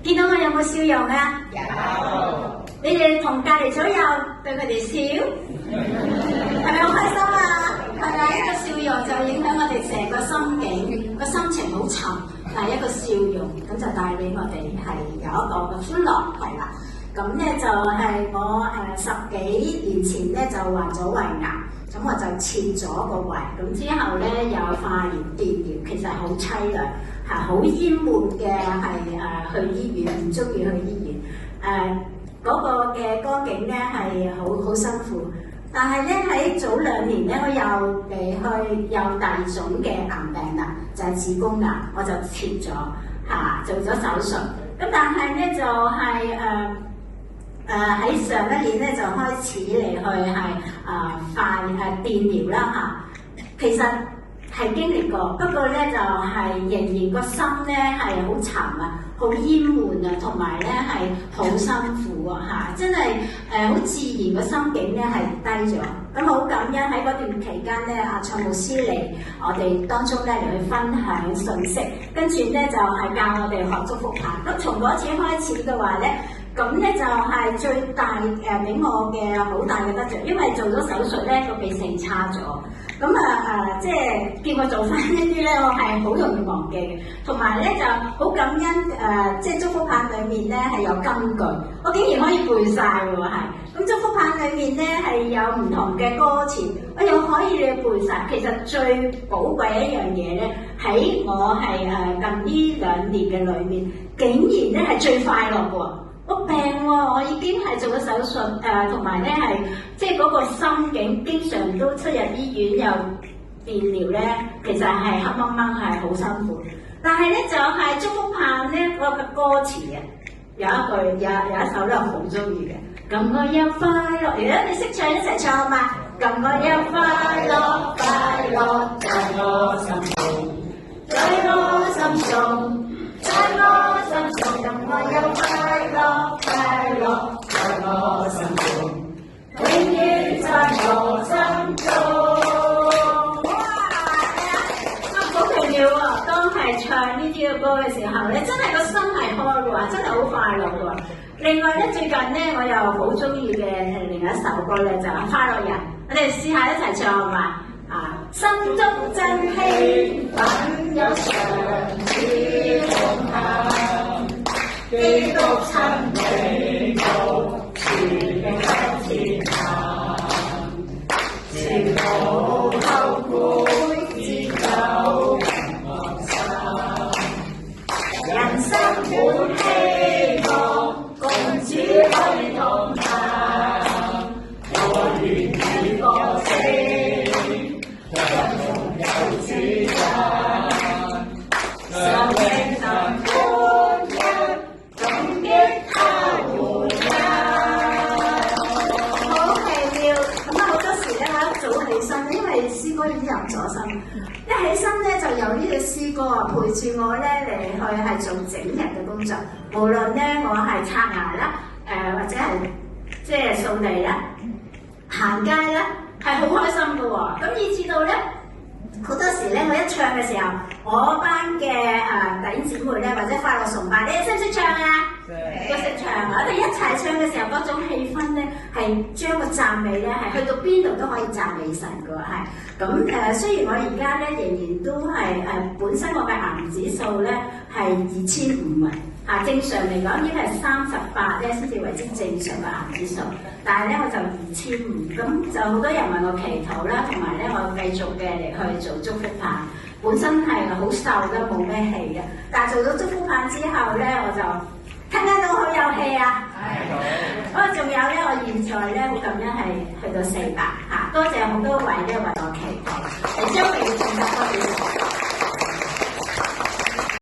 見到我有冇笑容啊？有。你哋同隔離左右對佢哋笑，係咪好開心啊？係咪一個笑容就影響我哋成個心境，個心情好沉，但係一個笑容咁就帶俾我哋係有一個嘅歡樂，係啦。咁咧就係我10幾年前咧就患咗胃癌，咁我就切咗個胃，咁之後咧有化療、電療，其實好凄涼，係好淹悶嘅，係去醫院，唔中意去醫院，嗰個嘅光景咧係好辛苦，但係咧喺早2年咧我又有第二種嘅癌病啦，就係子宮癌，我就切咗做咗手術，咁但係咧就係喺上一年咧就開始嚟去電療啦其實係經歷過，不過咧就係仍然個心咧係好沉啊，好厭悶啊，同埋咧係好辛苦啊真係好自然個心境咧係低咗。咁好感恩喺嗰段期間咧，蔡牧師嚟我哋當中咧嚟去分享信息，跟住咧就係教我哋學祝福牌。咁從嗰次開始嘅話咧，咁咧就係最大俾我嘅好大嘅得着，因為做咗手術咧個記性差咗。咁即係叫我做翻呢啲咧，我係好容易忘記嘅。同埋咧就好感恩即係祝福牌裏面咧係有金句，我竟然可以背晒喎係。咁祝福牌裏面咧係有唔同嘅歌詞，我又可以背晒。其實最寶貴一樣嘢咧，喺我係近呢2年嘅裏面，竟然咧係最快樂嘅喎。我病喎，我已經係做咗手術，同埋咧係即係嗰個心境，經常都出入醫院又電療咧，其實係黑掹掹係好辛苦。但係咧就係祝福棒咧嗰個歌詞啊，有一首咧我好中意嘅，咁我有快樂，如果你識唱一齊唱嘛，咁我有快樂，快樂在我心中，在我心中。在我心中，咁我有快樂，快樂在我心中，永遠在我心中。哇！好奇妙喎！當係唱呢啲嘅歌嘅時候咧，真係個心係開嘅喎，真係好快樂嘅喎。另外咧，最近咧我又好中意嘅另一首歌咧，就係《快樂人》，我哋試下一齊唱嘛。心中真興奮，有上主同行，基督親你到，全力向前行，前路後悔只有望心，人生滿希望，共主可以同行，我願與歌聲。有主人，生命能歡欣，感激他回恩。好奇妙，咁好多時咧，我一早起身，因為詩歌已經入咗身，一起身咧就有呢隻詩歌陪住我咧嚟去係做整日嘅工作，無論咧我係刷牙啦，或者係即係掃地啦、行街啦，係好開心嘅喎。咁以至到咧。好多時咧，我一唱嘅時候，我班嘅弟兄姊妹咧，或者快樂崇拜，你哋識唔識唱啊？都識唱。我哋一齊唱嘅時候，嗰種氣氛咧，係將個讚美咧，係去到邊度都可以讚美神嘅喎，係。咁雖然我而家咧仍然都係本身我嘅癌指數咧係25正常嚟講應該係38咧先至為之正常嘅癌指數，但係咧我就2500，咁就好多人為我祈禱啦，同埋咧我繼續嘅嚟去做祝福棒，本身係好瘦啦，冇咩氣嘅，但係做咗祝福棒之後咧，我就聽到好有氣啊！仲有咧，我現在咧好感恩係去到400多謝好多位咧為我祈禱，將榮耀頌讚歸俾神。